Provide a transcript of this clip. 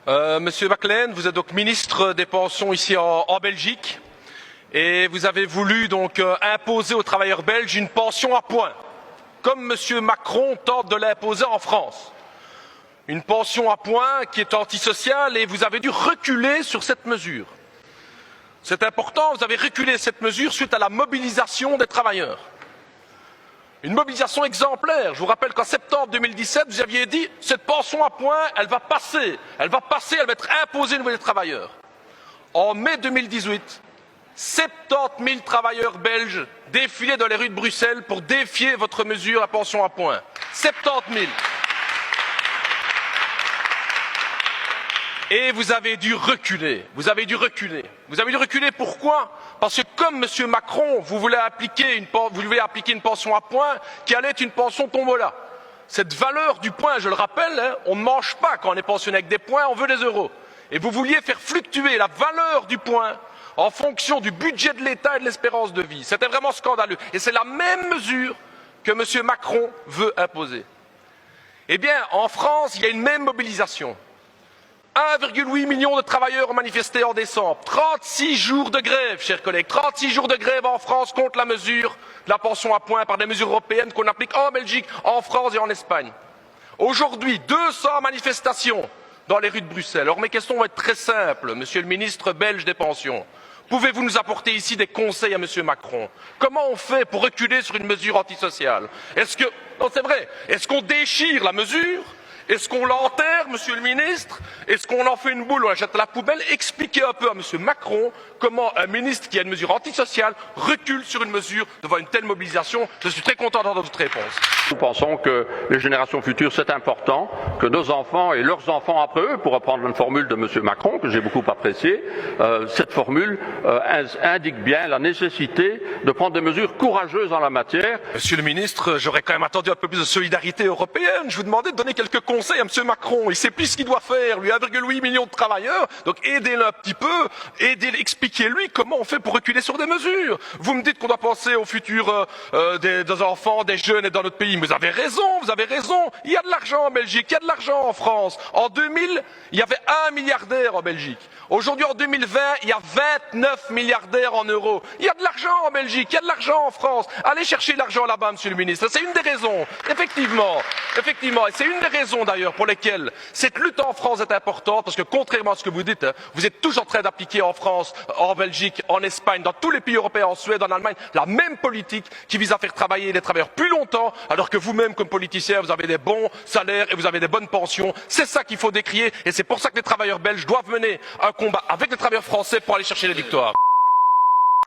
Monsieur Maclean, vous êtes donc ministre des Pensions ici en Belgique et vous avez voulu donc imposer aux travailleurs belges une pension à points, comme Monsieur Macron tente de l'imposer en France. Une pension à points qui est antisociale et vous avez dû reculer sur cette mesure. C'est important, vous avez reculé cette mesure suite à la mobilisation des travailleurs. Une mobilisation exemplaire. Je vous rappelle qu'en septembre 2017, vous aviez dit « cette pension à points, elle va passer, elle va être imposée au niveau des travailleurs ». En mai 2018, 70 000 travailleurs belges défilaient dans les rues de Bruxelles pour défier votre mesure à pension à points. 70 000. Et vous avez dû reculer. Vous avez dû reculer. Vous avez dû reculer pourquoi? Parce que comme M. Macron, vous voulez appliquer une pension à points qui allait être une pension tombola. Cette valeur du point, je le rappelle, hein, on ne mange pas quand on est pensionné avec des points, on veut des euros. Et vous vouliez faire fluctuer la valeur du point en fonction du budget de l'État et de l'espérance de vie. C'était vraiment scandaleux. Et c'est la même mesure que M. Macron veut imposer. Eh bien, en France, il y a une même mobilisation. 1,8 million de travailleurs ont manifesté en décembre. 36 jours de grève, chers collègues. 36 jours de grève en France contre la mesure de la pension à points par des mesures européennes qu'on applique en Belgique, en France et en Espagne. Aujourd'hui, 200 manifestations dans les rues de Bruxelles. Alors mes questions vont être très simples, monsieur le ministre belge des Pensions. Pouvez-vous nous apporter ici des conseils à monsieur Macron? Comment on fait pour reculer sur une mesure antisociale? Non, c'est vrai. Est-ce qu'on déchire la mesure? Est-ce qu'on l'enterre, monsieur le ministre? Est-ce qu'on en fait une boule ou on la jette à la poubelle? Expliquez un peu à monsieur Macron comment un ministre qui a une mesure antisociale recule sur une mesure devant une telle mobilisation. Je suis très content d'entendre votre réponse. Nous pensons que les générations futures, c'est important, que nos enfants et leurs enfants après eux, pour reprendre une formule de monsieur Macron, que j'ai beaucoup appréciée, cette formule indique bien la nécessité de prendre des mesures courageuses en la matière. Monsieur le ministre, j'aurais quand même attendu un peu plus de solidarité européenne. Je vous demandais de donner quelques conseils à monsieur Macron. Il sait plus ce qu'il doit faire, lui, 1,8 million de travailleurs. Donc aidez-le un petit peu, expliquez-lui comment on fait pour reculer sur des mesures. Vous me dites qu'on doit penser au futur des enfants, des jeunes et dans notre pays. Mais vous avez raison, vous avez raison. Il y a de l'argent en Belgique, il y a de l'argent en France. En 2000, il y avait 1 milliardaire en Belgique. Aujourd'hui, en 2020, il y a 29 milliardaires en euros. Il y a de l'argent en Belgique, il y a de l'argent en France. Allez chercher l'argent là-bas, monsieur le ministre. C'est une des raisons, effectivement. Et c'est une des raisons d'ailleurs pour lesquelles cette lutte en France est importante, parce que contrairement à ce que vous dites, vous êtes tous en train d'appliquer en France, en Belgique, en Espagne, dans tous les pays européens, en Suède, en Allemagne, la même politique qui vise à faire travailler les travailleurs plus longtemps, alors que vous-même, comme politicien, vous avez des bons salaires et vous avez des bonnes pensions. C'est ça qu'il faut décrier et c'est pour ça que les travailleurs belges doivent mener un combat avec les travailleurs français pour aller chercher les victoires.